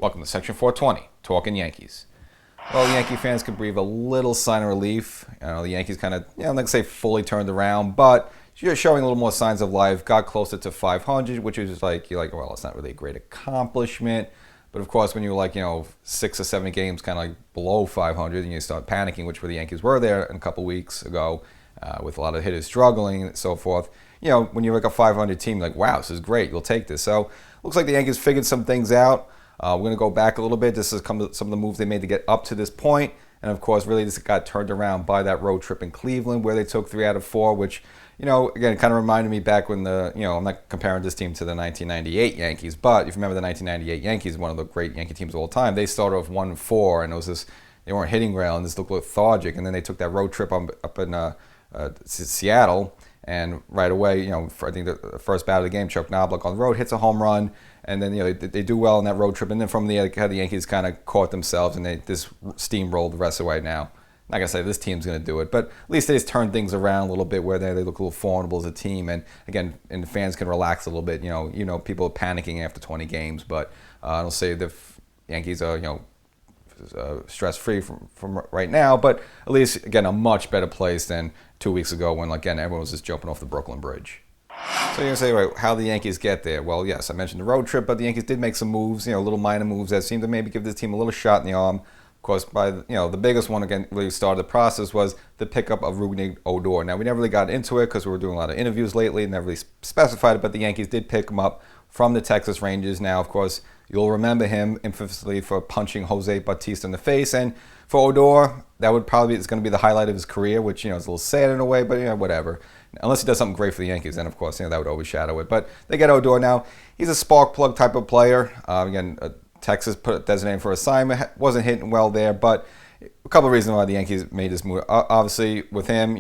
Welcome to Section 420, Talkin Yankees. Well, Yankee fans could breathe a little sign of relief. The Yankees kind of, I'm not going to say fully turned around, but you're showing a little more signs of life. Got closer to 500, which is you're like, well, it's not really a great accomplishment. But of course, when you're 6 or 7 games kind of like below 500 and you start panicking, which were the Yankees were there a couple weeks ago, with a lot of hitters struggling and so forth. When you're like a 500 team, like, wow, this is great. You'll take this. So looks like the Yankees figured some things out. We're going to go back a little bit. This is some of the moves they made to get up to this point. And of course, really this got turned around by that road trip in Cleveland where they took 3 out of 4, which, again, kind of reminded me back when I'm not comparing this team to the 1998 Yankees, but if you remember the 1998 Yankees, one of the great Yankee teams of all time, they started off 1-4 and it was this, they weren't hitting well and this looked lethargic. And then they took that road trip up in Seattle. And right away, I think the first bat of the game, Chuck Knobloch on the road hits a home run, and then they do well on that road trip. And then from the Yankees kind of caught themselves, and they just steamrolled the rest of the way. Now, not gonna say this team's gonna do it, but at least they just turned things around a little bit where they look a little formidable as a team. And again, and the fans can relax a little bit. People are panicking after 20 games, but I don't say the Yankees are stress-free from right now, but at least, again, a much better place than 2 weeks ago when, again, everyone was just jumping off the Brooklyn Bridge. So you're going to say, right, how the Yankees get there? Well, yes, I mentioned the road trip, but the Yankees did make some moves, little minor moves that seemed to maybe give this team a little shot in the arm. Of course, the biggest one, again, really started the process was the pickup of Rougned Odor. Now, we never really got into it because we were doing a lot of interviews lately and never really specified it, but the Yankees did pick him up from the Texas Rangers. Now, of course, you'll remember him infamously for punching Jose Bautista in the face. And for Odor, that would probably it's going to be the highlight of his career, which, is a little sad in a way, but, whatever. Unless he does something great for the Yankees, then, of course, that would overshadow it. But they get Odor now. He's a spark plug type of player. Texas designated for assignment. Wasn't hitting well there, but a couple of reasons why the Yankees made this move. Obviously, with him,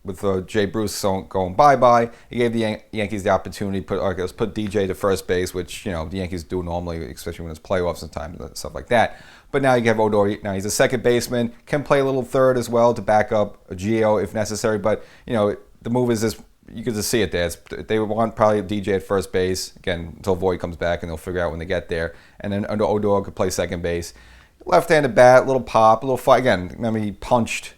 with Jay Bruce going bye-bye, he gave the Yankees the opportunity to put DJ to first base, which, the Yankees do normally, especially when it's playoffs and time and stuff like that. But now you have Odor. Now he's a second baseman, can play a little third as well to back up Gio if necessary. But, the move is this. You can just see it there. They want probably DJ at first base, again, until Voit comes back, and they'll figure out when they get there. And then Odor could play second base. Left-handed bat, little pop, a little fire. Again, remember he punched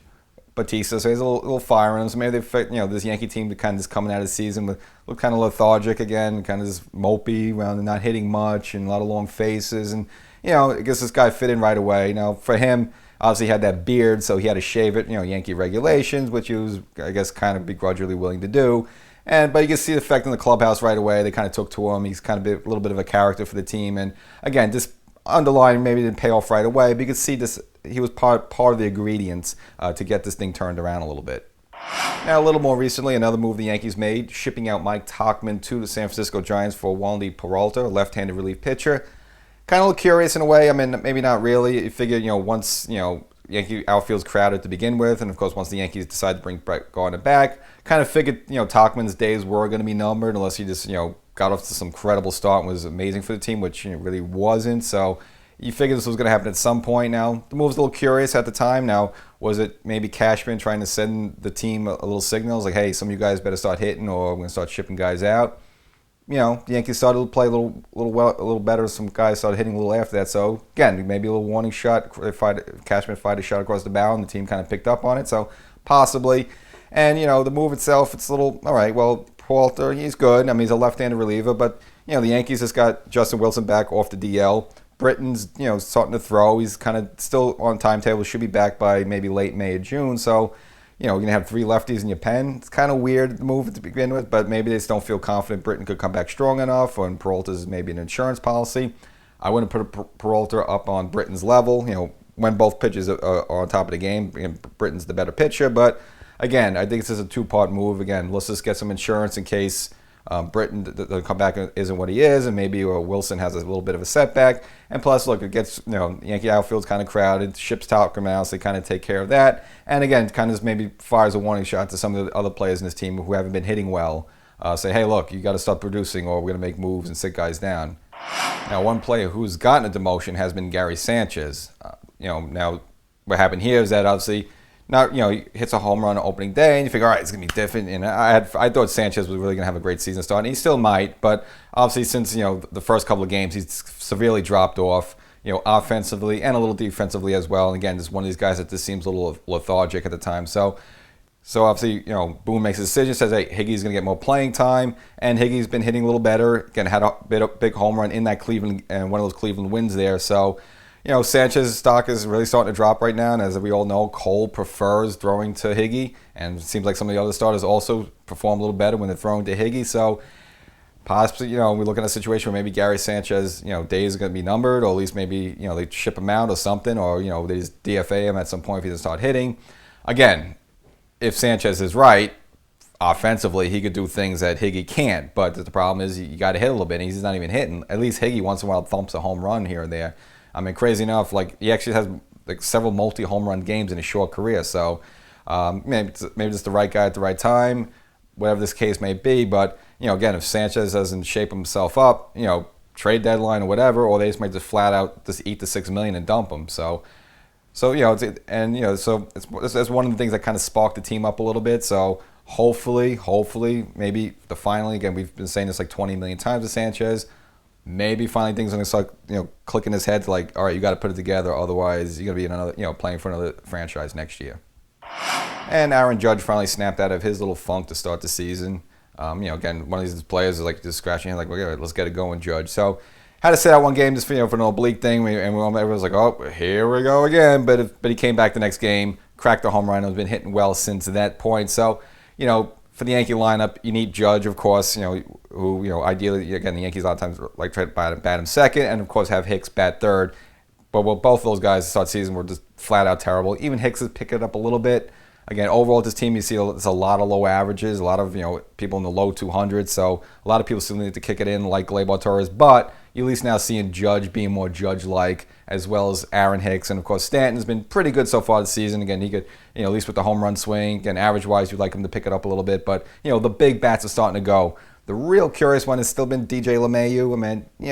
Bautista, so he has a little fire in him. So maybe they, this Yankee team kind of just coming out of the season look kind of lethargic again, kind of just mopey, not hitting much, and a lot of long faces. And I guess this guy fit in right away. Now for him, obviously he had that beard, so he had to shave it. Yankee regulations, which he was, I guess, kind of begrudgingly willing to do. But you can see the effect in the clubhouse right away. They kind of took to him. He's kind of a little bit of a character for the team. And again, just underlying maybe didn't pay off right away, but you could see this. He was part of the ingredients to get this thing turned around a little bit. Now, a little more recently, another move the Yankees made, shipping out Mike Tauchman to the San Francisco Giants for Wandy Peralta, a left-handed relief pitcher. Kind of curious in a way. I mean, maybe not really. You figure, once, Yankee outfield's crowded to begin with, and of course, once the Yankees decide to bring Brett Gardner back, kind of figured, Tauchman's days were going to be numbered unless he just, got off to some credible start and was amazing for the team, which really wasn't. So you figured this was going to happen at some point. Now, the move was a little curious at the time. Now, was it maybe Cashman trying to send the team a little signals like, hey, some of you guys better start hitting or we're going to start shipping guys out? The Yankees started to play a little better. Some guys started hitting a little after that. So, again, maybe a little warning shot. Cashman fired a shot across the bow, and the team kind of picked up on it. So, possibly. And, the move itself, it's a little, all right, well, Peralta, he's good. I mean, he's a left-handed reliever. But, the Yankees just got Justin Wilson back off the DL. Britton's, starting to throw. He's kind of still on timetable. Should be back by maybe late May or June. So, you're going to have 3 lefties in your pen. It's kind of weird move to begin with, but maybe they just don't feel confident Britton could come back strong enough, or Peralta's maybe an insurance policy. I wouldn't put Peralta up on Britton's level, when both pitches are on top of the game. Britton's the better pitcher, but again, I think this is a 2-part move. Again, let's just get some insurance in case Britton, the comeback isn't what he is, and maybe Wilson has a little bit of a setback. And plus, look, it gets, Yankee outfield's kind of crowded, ships Talkin out, so they kind of take care of that. And again, kind of maybe fires a warning shot to some of the other players in this team who haven't been hitting well. Say, hey, look, you got to start producing or we're going to make moves and sit guys down. Now, one player who's gotten a demotion has been Gary Sanchez. Now, what happened here is that obviously, now, he hits a home run on opening day, and you figure, all right, it's going to be different. And I thought Sanchez was really going to have a great season start, and he still might. But obviously, since, the first couple of games, he's severely dropped off. offensively and a little defensively as well. And again, just one of these guys that just seems a little lethargic at the time. So obviously, Boone makes a decision, says, hey, Higgy's going to get more playing time, and Higgy's been hitting a little better. Again, had a big home run in that Cleveland, and one of those Cleveland wins there. So, Sanchez's stock is really starting to drop right now, and as we all know, Cole prefers throwing to Higgy, and it seems like some of the other starters also perform a little better when they're throwing to Higgy. So possibly, we look at a situation where maybe Gary Sanchez, days are going to be numbered, or at least maybe, they ship him out or something, or, they just DFA him at some point if he doesn't start hitting. Again, if Sanchez is right, offensively, he could do things that Higgy can't. But the problem is you got to hit a little bit, and he's not even hitting. At least Higgy once in a while thumps a home run here and there. I mean, crazy enough, he actually has several multi-home run games in his short career. So maybe just the right guy at the right time, whatever this case may be. But again, if Sanchez doesn't shape himself up, trade deadline or whatever, or they just might just flat out just eat the $6 million and dump him. So it's one of the things that kind of sparked the team up a little bit. So hopefully, maybe finally, again, we've been saying this 20 million times to Sanchez. Maybe finally things are going to start, clicking his head to all right, you got to put it together. Otherwise, you're going to be in another, playing for another franchise next year. And Aaron Judge finally snapped out of his little funk to start the season. Again, one of these players is just scratching his head, okay, let's get it going, Judge. So had to sit out one game just for an oblique thing, and everyone's like, oh, here we go again. But he came back the next game, cracked a home run, and has been hitting well since that point. So, for the Yankee lineup, you need Judge, of course, who, ideally, again, the Yankees a lot of times try to bat him second, and of course have Hicks bat third. But both of those guys to start the season were just flat out terrible. Even Hicks has picked it up a little bit. Again, overall, this team, you see there's a lot of low averages, a lot of people in the low 200s. So a lot of people still need to kick it in like Gleyber Torres. But you at least now seeing Judge being more Judge-like, as well as Aaron Hicks. And of course, Stanton's been pretty good so far this season. Again, he could, at least with the home run swing, again, average-wise, you'd like him to pick it up a little bit. But, the big bats are starting to go. The real curious one has still been DJ LeMahieu. I mean, he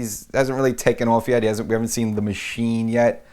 hasn't really taken off yet. We haven't seen the machine yet.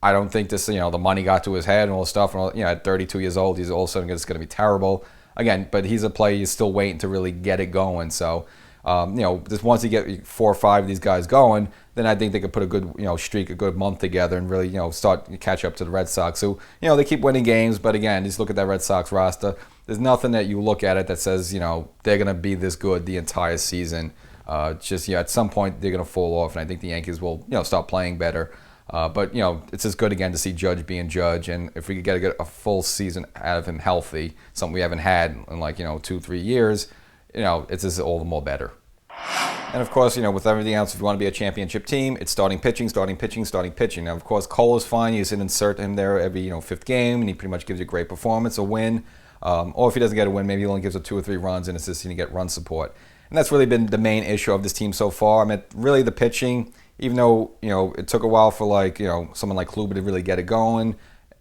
I don't think this, the money got to his head and all this stuff. And, at 32 years old, he's all of a sudden just going to be terrible. Again, but he's a player you're still waiting to really get it going. So, just once you get 4 or 5 of these guys going, then I think they could put a good, streak, a good month together and really, start to catch up to the Red Sox. So, they keep winning games. But again, just look at that Red Sox roster. There's nothing that you look at it that says, they're going to be this good the entire season. At some point, they're going to fall off. And I think the Yankees will, start playing better. But, it's just good, again, to see Judge being Judge. And if we could get a full season out of him healthy, something we haven't had in 2-3 years, it's just all the more better. And, of course, with everything else, if you want to be a championship team, it's starting pitching. Now, of course, Cole is fine. You can insert him there every, 5th game, and he pretty much gives you a great performance, a win. Or if he doesn't get a win, maybe he only gives up 2 or 3 runs, and it's just to get run support. And that's really been the main issue of this team so far. I mean, really the pitching, even though, it took a while for someone like Kluber to really get it going.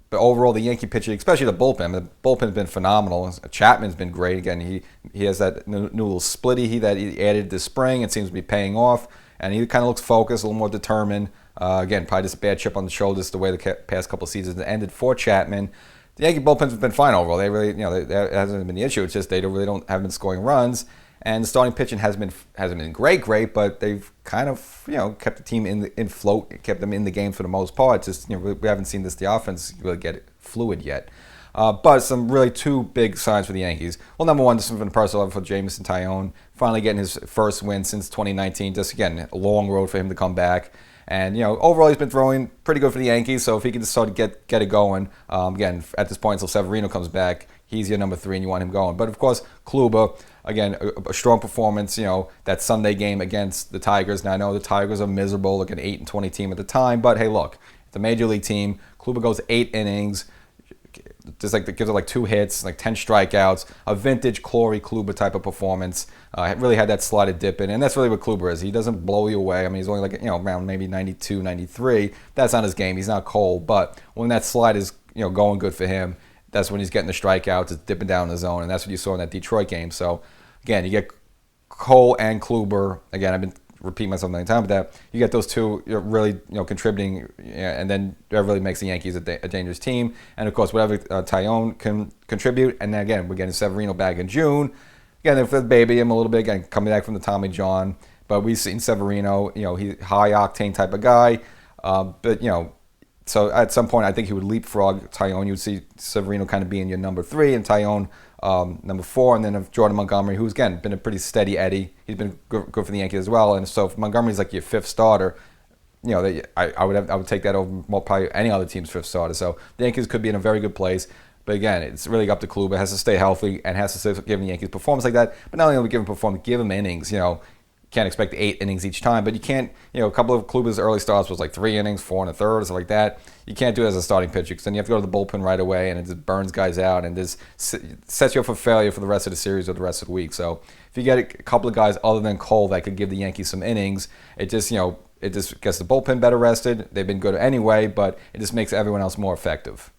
But overall, the Yankee pitching, especially the bullpen's been phenomenal. Chapman's been great. Again, he has that new little splitty that he added this spring. It seems to be paying off. And he kind of looks focused, a little more determined. Again, probably just a bad chip on the shoulders the way the past couple of seasons ended for Chapman. The Yankee bullpen's been fine overall. They really, that hasn't been the issue. It's just haven't been scoring runs. And the starting pitching hasn't been great, but they've kind of, kept the team in float, kept them in the game for the most part. It's just, we haven't seen the offense really get fluid yet. But some really 2 big signs for the Yankees. Well, number one, just from the personal level for Jameson Taillon, finally getting his first win since 2019. Just, again, a long road for him to come back. And, overall, he's been throwing pretty good for the Yankees. So if he can just sort of get it going, again, at this point, until Severino comes back, he's your number 3 and you want him going. But, of course, Kluber, again, a strong performance, that Sunday game against the Tigers. Now, I know the Tigers are miserable, like an 8-20 team at the time. But, hey, look, it's a major league team. Kluber goes 8 innings. Just gives it 2 hits, 10 strikeouts, a vintage Corey Kluber type of performance. Really had that slotted dip in, and that's really what Kluber is. He doesn't blow you away. I mean, he's only around maybe 92, 93. That's not his game. He's not cold, but when that slide is going good for him, that's when he's getting the strikeouts, it's dipping down in the zone, and that's what you saw in that Detroit game. So again, you get Cole and Kluber. Again, I've been repeating myself many times, but that you get those 2 really contributing, and then that really makes the Yankees a dangerous team. And of course, whatever Taillon can contribute, and then again, we're getting Severino back in June. Again, if they baby him a little bit, again, coming back from the Tommy John, But we've seen Severino, he's high octane type of guy. But so at some point, I think he would leapfrog Tyone. You'd see Severino kind of being your number 3 and Tyone number 4. And then of Jordan Montgomery, who's, again, been a pretty steady Eddie. He's been good for the Yankees as well. And so if Montgomery's like your 5th starter, I would take that over probably any other team's 5th starter. So the Yankees could be in a very good place. But again, it's really up to Kluber. It has to stay healthy and has to stay giving the Yankees performance like that. But not only give him performance, give him innings. Can't expect 8 innings each time, but you can't, a couple of Kluber's early starts was like 3 innings, 4 1/3, or something like that. You can't do it as a starting pitcher because then you have to go to the bullpen right away and it just burns guys out and this sets you up for failure for the rest of the series or the rest of the week. So if you get a couple of guys other than Cole that could give the Yankees some innings, it just gets the bullpen better rested. They've been good anyway, but it just makes everyone else more effective.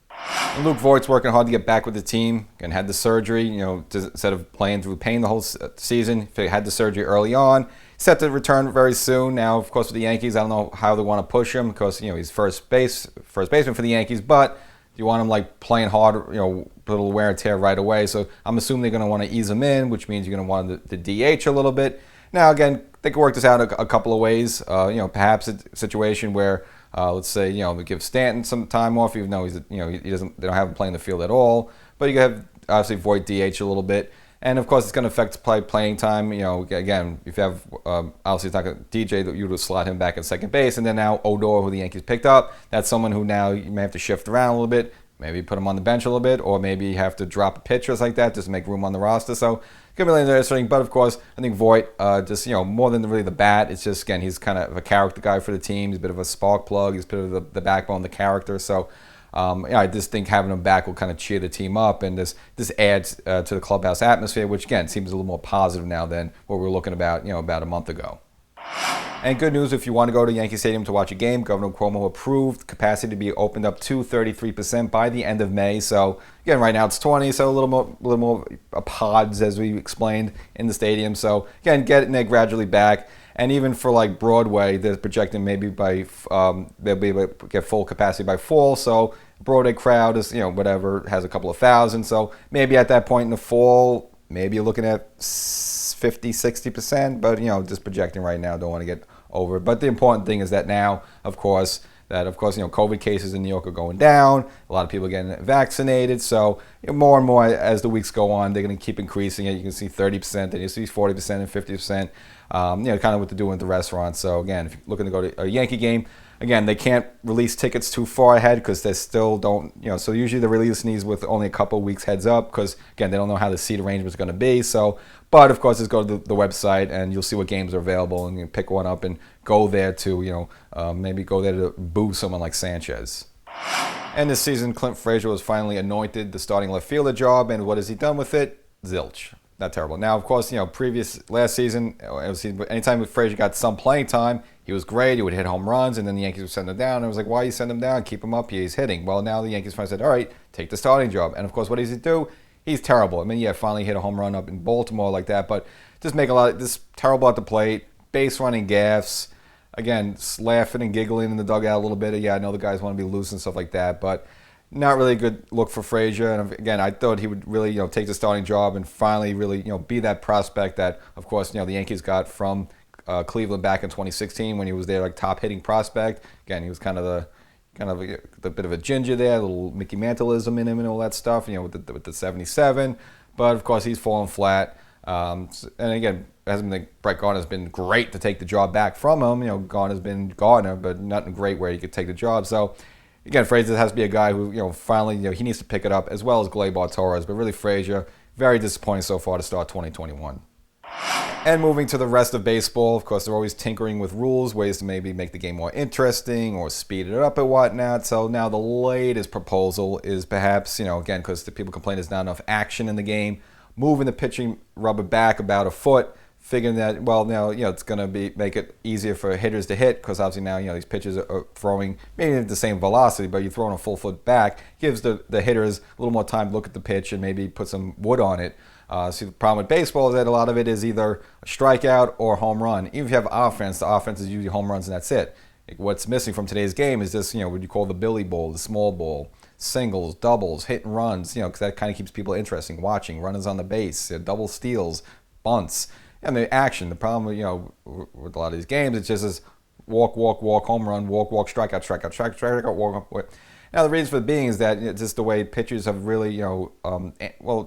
And Luke Voigt's working hard to get back with the team and had the surgery, instead of playing through pain the whole season. If he had the surgery early on, set to return very soon. Now, of course, with the Yankees, I don't know how they want to push him because, he's first baseman for the Yankees, but you want him like playing hard, put a little wear and tear right away. So I'm assuming they're going to want to ease him in, which means you're going to want him to DH a little bit. Now, again, they could work this out a couple of ways. Perhaps a situation where, let's say, we give Stanton some time off, even though they don't have him playing the field at all. But you have obviously Voigt DH a little bit, and of course it's going to affect playing time. Again, if you have obviously it's not going to DJ, you would slot him back at second base, and then now Odor, who the Yankees picked up, that's someone who now you may have to shift around a little bit. Maybe put him on the bench a little bit, or maybe you have to drop a pitcher like that just to make room on the roster. So it could be really interesting. But of course, I think Voigt, more than really the bat, it's just, again, he's kind of a character guy for the team. He's a bit of a spark plug. He's a bit of the backbone, the character. So I just think having him back will kind of cheer the team up, and this adds to the clubhouse atmosphere, which again seems a little more positive now than what we were looking about about a month ago. And good news, if you want to go to Yankee Stadium to watch a game, Governor Cuomo approved capacity to be opened up to 33% by the end of May. So again, right now it's 20, so a little more pods, as we explained, in the stadium. So again, getting there gradually back. And even for like Broadway, they're projecting maybe they'll be able to get full capacity by fall. So Broadway crowd is whatever, has a couple of thousand. So maybe at that point in the fall, maybe you're looking at 50-60%, but just projecting right now, don't want to get over it. But the important thing is that now, of course, COVID cases in New York are going down. A lot of people are getting vaccinated. So more and more as the weeks go on, they're going to keep increasing it. You can see 30%, then you see 40% and 50%. Kind of what they're doing at the restaurants. So again, if you're looking to go to a Yankee game, again, they can't release tickets too far ahead because they still don't, so usually they release these with only a couple of weeks heads up because, again, they don't know how the seat arrangement is going to be. So, but of course, just go to the website and you'll see what games are available and you can pick one up and go there to, maybe go there to boo someone like Sanchez. And this season, Clint Frazier was finally anointed the starting left fielder job, and what has he done with it? Zilch. Not terrible. Now, of course, last season, anytime Frazier got some playing time, he was great. He would hit home runs, and then the Yankees would send him down. And it was like, why you send him down? Keep him up. He's hitting. Well, now the Yankees finally said, all right, take the starting job. And of course, what does he do? He's terrible. I mean, finally hit a home run up in Baltimore like that, but just just terrible at the plate, base running gaffes. Again, laughing and giggling in the dugout a little bit. Yeah, I know the guys want to be loose and stuff like that, but not really a good look for Frazier. And again, I thought he would really, take the starting job and finally really, be that prospect that, of course, the Yankees got from Cleveland back in 2016 when he was their like top hitting prospect. Again, he was kind of the bit of a ginger there, a little Mickey Mantleism in him and all that stuff, with the 77. But of course, he's fallen flat. And again, Brett Gardner's been great to take the job back from him. Gardner's been Gardner, but nothing great where he could take the job. So again, Frazier has to be a guy who, finally, he needs to pick it up, as well as Gleyber Torres. But really, Frazier, very disappointing so far to start 2021. And moving to the rest of baseball, of course, they're always tinkering with rules, ways to maybe make the game more interesting or speed it up and whatnot. So now the latest proposal is perhaps, again, because the people complain there's not enough action in the game, moving the pitching rubber back about a foot, figuring that, well, now, it's going to make it easier for hitters to hit because obviously now, these pitchers are throwing maybe at the same velocity, but you're throwing a full foot back, gives the hitters a little more time to look at the pitch and maybe put some wood on it. See, the problem with baseball is that a lot of it is either a strikeout or a home run. Even if you have offense, the offense is usually home runs and that's it. What's missing from today's game is this, what you call the Billy Ball, the small ball, singles, doubles, hit and runs, because that kind of keeps people interesting, watching, runners on the base, double steals, bunts. and the action. The problem, with a lot of these games, it's just this walk, walk, walk, home run, walk, walk, strikeout, strikeout, strikeout, strikeout, walk, walk. Now, the reason for it being is that it's just the way pitchers have really, the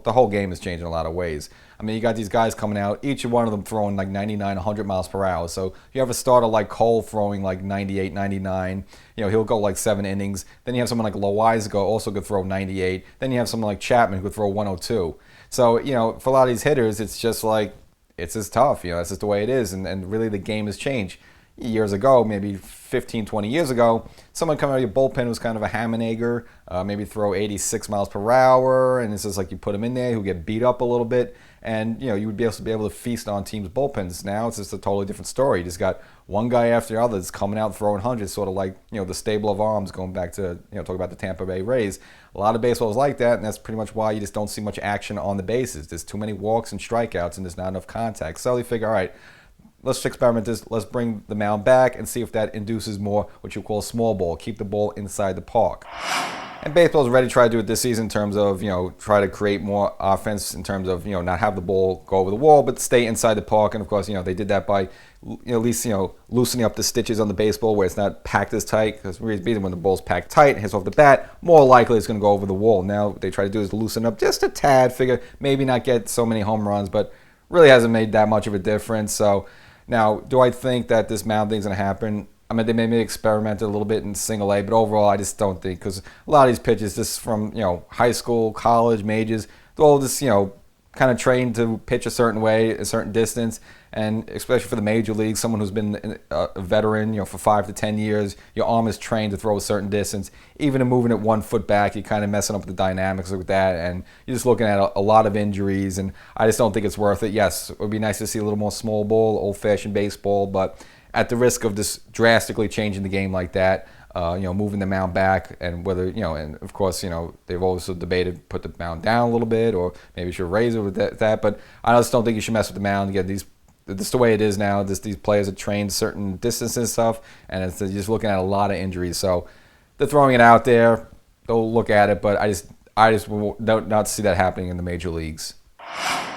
whole game has changed in a lot of ways. I mean, you got these guys coming out, each one of them throwing like 99, 100 miles per hour. So you have a starter like Cole throwing like 98, 99. He'll go like 7 innings. Then you have someone like Loizaga also could throw 98. Then you have someone like Chapman who could throw 102. So, for a lot of these hitters, it's just like, it's just tough. That's just the way it is. And really the game has changed. Years ago, maybe 15, 20 years ago, someone coming out of your bullpen was kind of a ham and egger, maybe throw 86 miles per hour, and it's just like you put him in there, he'll get beat up a little bit, and you would be able to feast on teams' bullpens. Now it's just a totally different story. You just got one guy after the other that's coming out throwing hundreds, sort of like the stable of arms, going back to talk about the Tampa Bay Rays. A lot of baseball is like that, and that's pretty much why you just don't see much action on the bases. There's too many walks and strikeouts, and there's not enough contact. So they figure, all right, let's experiment this. Let's bring the mound back and see if that induces more what you call small ball. Keep the ball inside the park. And baseball's ready to try to do it this season in terms of, try to create more offense in terms of, not have the ball go over the wall, but stay inside the park. And of course, they did that by, at least, loosening up the stitches on the baseball where it's not packed as tight. Because when the ball's packed tight and hits off the bat, more likely it's going to go over the wall. Now, what they try to do is loosen up just a tad, figure maybe not get so many home runs, but really hasn't made that much of a difference. So, now, do I think that this mound thing's going to happen? I mean, they maybe experimented a little bit in single A, but overall, I just don't think, because a lot of these pitchers, just from, high school, college, majors, they're all just, kind of trained to pitch a certain way, a certain distance, and especially for the major leagues, someone who's been a veteran, for 5 to 10 years, your arm is trained to throw a certain distance. Even in moving it 1 foot back, you're kind of messing up the dynamics with that, and you're just looking at a lot of injuries, and I just don't think it's worth it. Yes, it would be nice to see a little more small ball, old-fashioned baseball, but at the risk of just drastically changing the game like that, moving the mound back, and whether, and of course, they've also debated put the mound down a little bit, or maybe you should raise it with that, but I just don't think you should mess with the mound. Again, this is the way it is now. These players are trained certain distances and stuff, and you're just looking at a lot of injuries. So they're throwing it out there. They'll look at it, but I just don't not see that happening in the major leagues.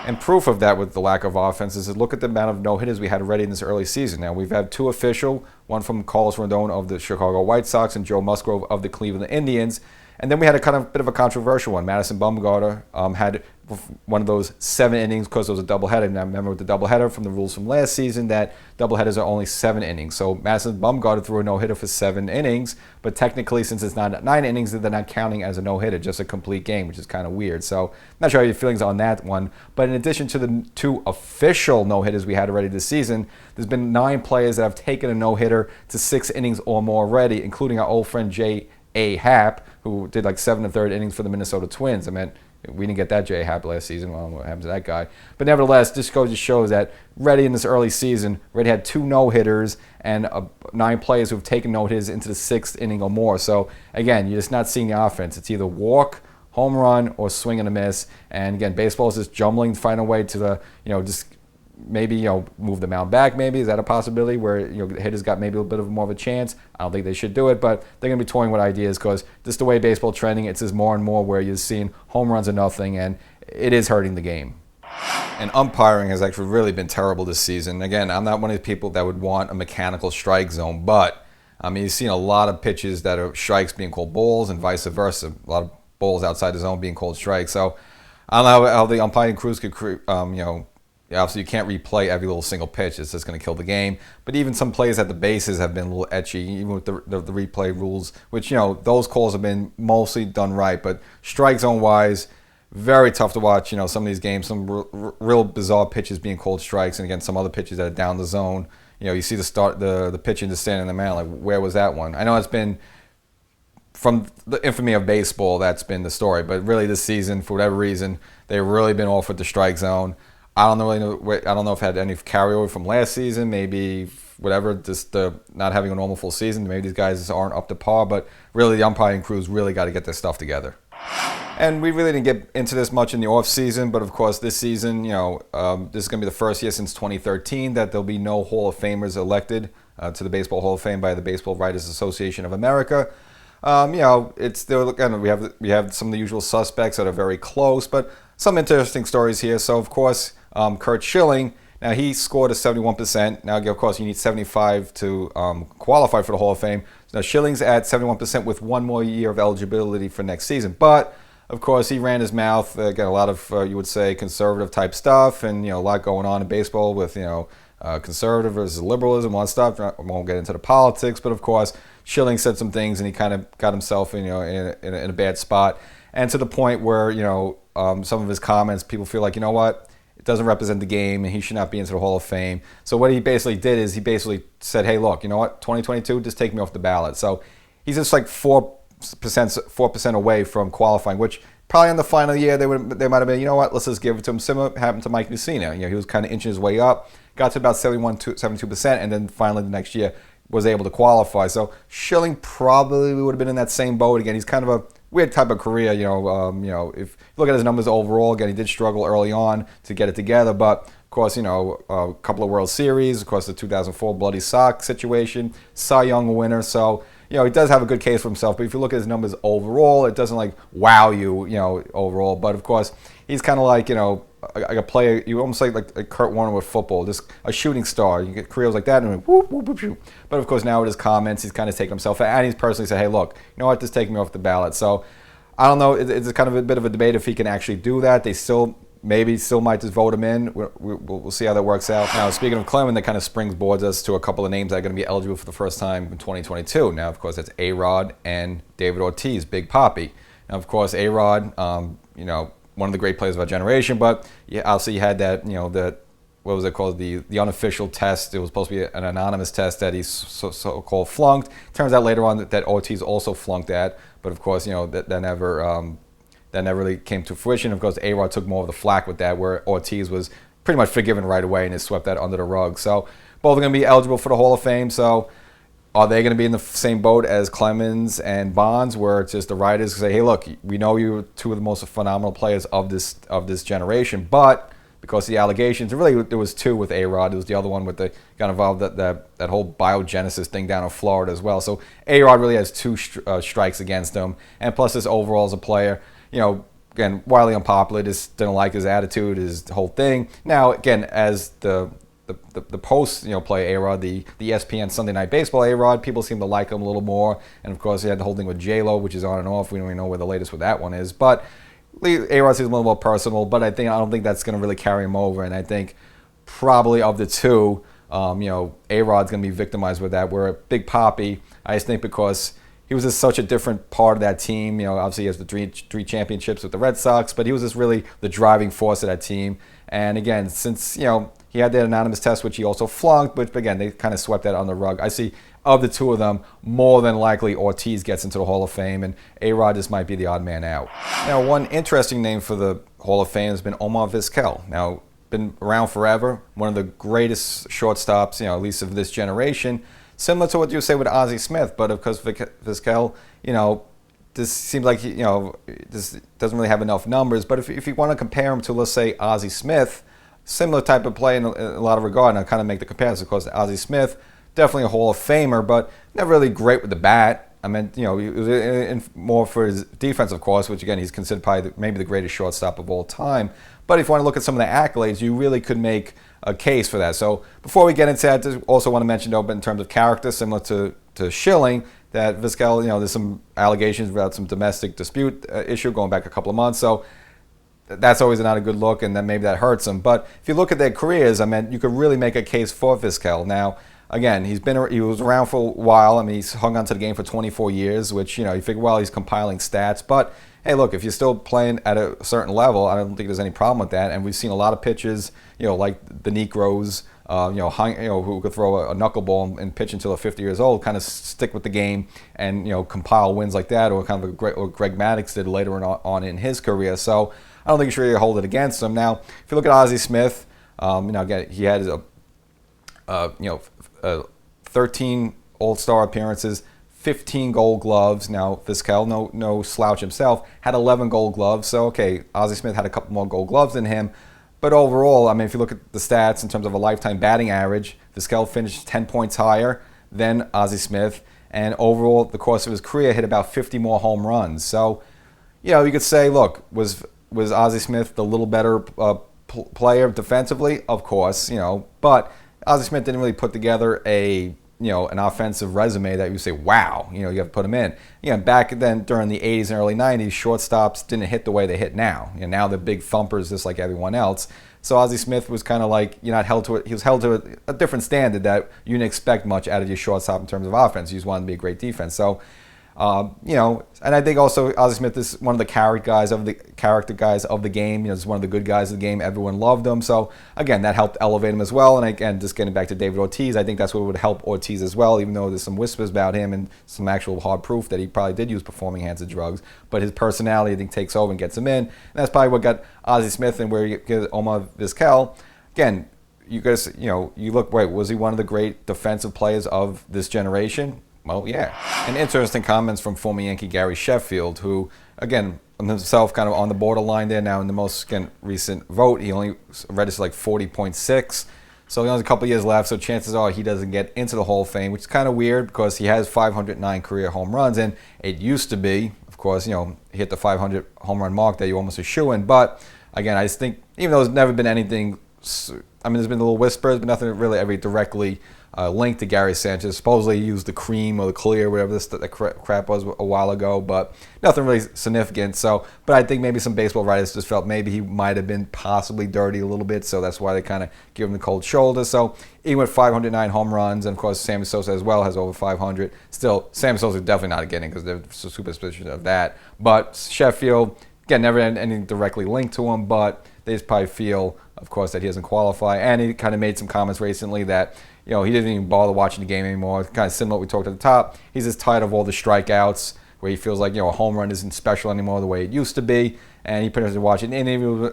And proof of that with the lack of offense is to look at the amount of no-hitters we had already in this early season. Now, we've had 2 official, one from Carlos Rodon of the Chicago White Sox and Joe Musgrove of the Cleveland Indians. And then we had a kind of bit of a controversial one. Madison Bumgarner had one of those 7 innings because it was a doubleheader. Now, remember with the doubleheader from the rules from last season that doubleheaders are only 7 innings. So Madison Bumgarner threw a no-hitter for 7 innings, but technically, since it's not 9 innings, they're not counting as a no-hitter, just a complete game, which is kind of weird. So I'm not sure how your feelings on that one. But in addition to the 2 official no-hitters we had already this season, there's been 9 players that have taken a no-hitter to 6 innings or more already, including our old friend J.A. Happ, who did like 7 1/3 innings for the Minnesota Twins. I mean, we didn't get that J. Happ last season. Well, I don't know what happened to that guy. But nevertheless, this goes to show that Reddy in this early season, Reddy had 2 no-hitters and 9 players who have taken no-hitters into the 6th inning or more. So, again, you're just not seeing the offense. It's either walk, home run, or swing and a miss. And, again, baseball is just jumbling to find a way to the, just maybe, move the mound back maybe. Is that a possibility where, the hitters got maybe a little bit of more of a chance? I don't think they should do it, but they're going to be toying with ideas because just the way baseball trending, it's just more and more where you're seeing home runs or nothing, and it is hurting the game. And umpiring has actually really been terrible this season. Again, I'm not one of the people that would want a mechanical strike zone, but, you've seen a lot of pitches that are strikes being called balls and vice versa. A lot of balls outside the zone being called strikes. So I don't know how the umpiring crews could, obviously, you can't replay every little single pitch. It's just going to kill the game. But even some plays at the bases have been a little etchy, even with the replay rules, which, those calls have been mostly done right. But strike zone-wise, very tough to watch. Some of these games, some real bizarre pitches being called strikes. And, again, some other pitches that are down the zone. You see the pitching just standing in the mound. Like, where was that one? I know it's been, from the infamy of baseball, that's been the story. But really this season, for whatever reason, they've really been off with the strike zone. I don't know if it had any carryover from last season, maybe whatever, just not having a normal full season. Maybe these guys just aren't up to par, but really the umpiring crews really got to get their stuff together. And we really didn't get into this much in the off season, but of course this season, this is going to be the first year since 2013 that there'll be no Hall of Famers elected to the Baseball Hall of Fame by the Baseball Writers Association of America. It's still, again, we have some of the usual suspects that are very close, but some interesting stories here. So of course, Curt Schilling. Now, he scored a 71%. Now, of course, you need 75 to qualify for the Hall of Fame. Now, Schilling's at 71% with one more year of eligibility for next season. But, of course, he ran his mouth, got a lot of, you would say, conservative type stuff, and, a lot going on in baseball with, conservative versus liberalism, a lot of stuff. I won't get into the politics, but, of course, Schilling said some things, and he kind of got himself, in a bad spot. And to the point where, some of his comments, people feel like, you know what? It doesn't represent the game, and he should not be into the Hall of Fame. So what he basically did is he basically said, hey, look, you know what? 2022, just take me off the ballot. So he's just like 4% away from qualifying, which probably in the final year they might have been, you know what? Let's just give it to him. Similar happened to Mike Mussina. He was kind of inching his way up, got to about 72%, and then finally the next year was able to qualify. So Schilling probably would have been in that same boat again. He's kind of a weird type of career, if you look at his numbers overall, again, he did struggle early on to get it together, but of course, a couple of World Series, of course, the 2004 Bloody Sox situation, Cy Young winner, so, he does have a good case for himself, but if you look at his numbers overall, it doesn't, wow you, overall, but of course, he's kind of like, a player, you almost like Kurt Warner with football, just a shooting star. You get careers like that, and whoop, whoop, whoop, whoop. But of course, now with his comments, he's kind of taken himself out, and he's personally said, hey, look, you know what, just take me off the ballot. So, I don't know, it's kind of a bit of a debate if he can actually do that. They still might just vote him in. We'll see how that works out. Now, speaking of Clemens, that kind of springboards us to a couple of names that are going to be eligible for the first time in 2022. Now, of course, that's A-Rod and David Ortiz, Big Papi. Now, of course, A-Rod, one of the great players of our generation, but obviously you had that, what was it called, the unofficial test. It was supposed to be an anonymous test that he so-called flunked. Turns out later on that Ortiz also flunked that, but of course, that never really came to fruition. Of course, A-Rod took more of the flack with that, where Ortiz was pretty much forgiven right away and just swept that under the rug. So both are going to be eligible for the Hall of Fame. So are they going to be in the same boat as Clemens and Bonds, where it's just the writers say, hey, look, we know you're two of the most phenomenal players of this generation, but because of the allegations, there was two with A-Rod. There was the other one with got involved that whole biogenesis thing down in Florida as well. So A-Rod really has two strikes against him, and plus his overall as a player, again, wildly unpopular, just didn't like his attitude, his whole thing. Now, again, as the post play A-Rod, the ESPN Sunday Night Baseball A-Rod, people seem to like him a little more, and of course he had the whole thing with J-Lo, which is on and off. We don't even know where the latest with that one is, but A-Rod seems a little more personal, but I don't think that's going to really carry him over, and I think probably of the two, A-Rod's going to be victimized with that, where Big Papi, I just think because he was just such a different part of that team. Obviously he has the three championships with the Red Sox, but he was just really the driving force of that team. And again, since, he had that anonymous test, which he also flunked, but again, they kind of swept that on the rug. I see of the two of them, more than likely Ortiz gets into the Hall of Fame, and A-Rod just might be the odd man out. Now, one interesting name for the Hall of Fame has been Omar Vizquel. Now, been around forever, one of the greatest shortstops, at least of this generation. Similar to what you say with Ozzie Smith, but of course Vizquel, this seems like this doesn't really have enough numbers. But if you want to compare him to, let's say, Ozzie Smith, similar type of play in a lot of regard, and I'll kind of make the comparison. Of course, Ozzie Smith, definitely a Hall of Famer, but never really great with the bat. I mean, he was in more for his defense, of course, which again, he's considered probably maybe the greatest shortstop of all time. But if you want to look at some of the accolades, you really could make a case for that. So before we get into that, I also want to mention, though, in terms of character, similar to Schilling, that Vizquel, there's some allegations about some domestic dispute issue going back a couple of months. So that's always not a good look, and then maybe that hurts him. But if you look at their careers, I mean, you could really make a case for Vizquel. Now, again, he was around for a while. I mean, he's hung on to the game for 24 years, which, you figure, well, he's compiling stats. But, hey, look, if you're still playing at a certain level, I don't think there's any problem with that. And we've seen a lot of pitchers, like the Negros, who could throw a knuckleball and pitch until they're 50 years old, kind of stick with the game and, compile wins like that, or kind of what Greg Maddux did later on in his career. So I don't think you should really hold it against him. Now, if you look at Ozzie Smith, again, he had 13 All-Star appearances, 15 Gold Gloves. Now, Vizquel, no slouch himself, had 11 Gold Gloves. So, okay, Ozzie Smith had a couple more Gold Gloves than him. But overall, I mean, if you look at the stats in terms of a lifetime batting average, Vizquel finished 10 points higher than Ozzie Smith. And overall, the course of his career, hit about 50 more home runs. So, you could say, look, was Ozzie Smith the little better player defensively, of course, but Ozzie Smith didn't really put together an offensive resume that you say, wow, you have to put him in. Back then during the 80s and early 90s, shortstops didn't hit the way they hit now. Now they're big thumpers just like everyone else. So Ozzie Smith was kind of like, you're not held to it. He was held to a different standard that you didn't expect much out of your shortstop in terms of offense. You just wanted to be a great defense. So, and I think also Ozzie Smith is one of the character guys of the game. He's one of the good guys of the game. Everyone loved him. So again, that helped elevate him as well. And again, just getting back to David Ortiz, I think that's what would help Ortiz as well, even though there's some whispers about him and some actual hard proof that he probably did use performing enhancing drugs. But his personality, I think, takes over and gets him in. And that's probably what got Ozzie Smith and where you get Omar Vizquel. Again, you guys, you look, wait, was he one of the great defensive players of this generation? Well, yeah. And interesting comments from former Yankee Gary Sheffield, who, again, himself kind of on the borderline there now in the most recent vote. He only registered like 40.6. So he only has a couple years left, so chances are he doesn't get into the Hall of Fame, which is kind of weird because he has 509 career home runs. And it used to be, of course, he hit the 500 home run mark that you almost a shoo-in. But, again, I just think, even though there's never been anything, there's been little whispers, but nothing really ever directly linked to Gary Sanchez. Supposedly he used the cream or the clear, whatever the crap was a while ago, but nothing really significant. So, but I think maybe some baseball writers just felt maybe he might have been possibly dirty a little bit, so that's why they kind of give him the cold shoulder. So even with 509 home runs, and of course Sammy Sosa as well has over 500. Still, Sammy Sosa is definitely not getting because they're super suspicious of that. But Sheffield, again, never had anything directly linked to him, but they just probably feel, of course, that he doesn't qualify. And he kind of made some comments recently that he didn't even bother watching the game anymore. Kind of similar to what we talked at the top. He's just tired of all the strikeouts, where he feels like a home run isn't special anymore the way it used to be. And he pretty much watched it. And even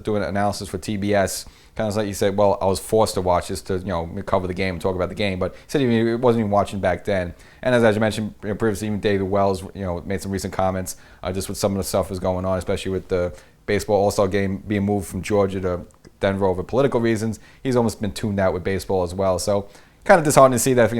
doing analysis for TBS, kind of like he said, well, I was forced to watch this to cover the game and talk about the game. But he said he wasn't even watching back then. And as I mentioned previously, even David Wells made some recent comments just with some of the stuff that's going on, especially with the baseball All-Star game being moved from Georgia to Denver over political reasons. He's almost been tuned out with baseball as well. So kind of disheartening to see that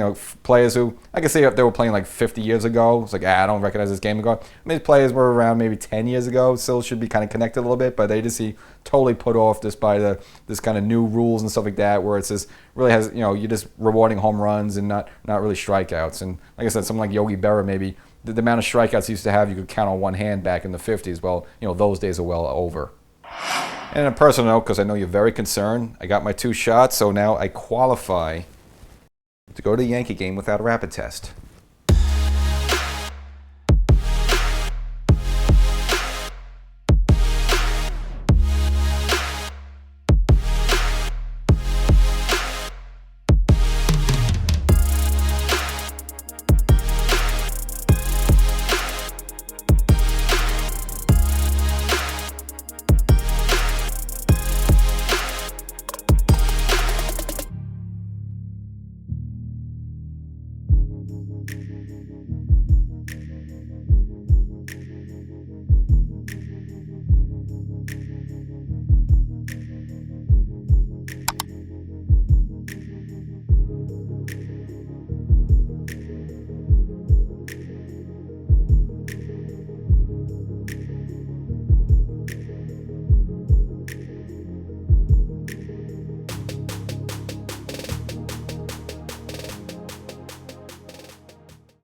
players who, I can say they were playing like 50 years ago. It's like, I don't recognize this game ago. Players were around maybe 10 years ago. Still should be kind of connected a little bit, but they just see totally put off just by this kind of new rules and stuff like that, where it's just really has, you're just rewarding home runs and not really strikeouts. And like I said, someone like Yogi Berra, maybe the amount of strikeouts he used to have, you could count on one hand back in the 50s. Well, those days are well over. And on a personal note, because I know you're very concerned, I got my 2 shots, so now I qualify to go to the Yankee game without a rapid test.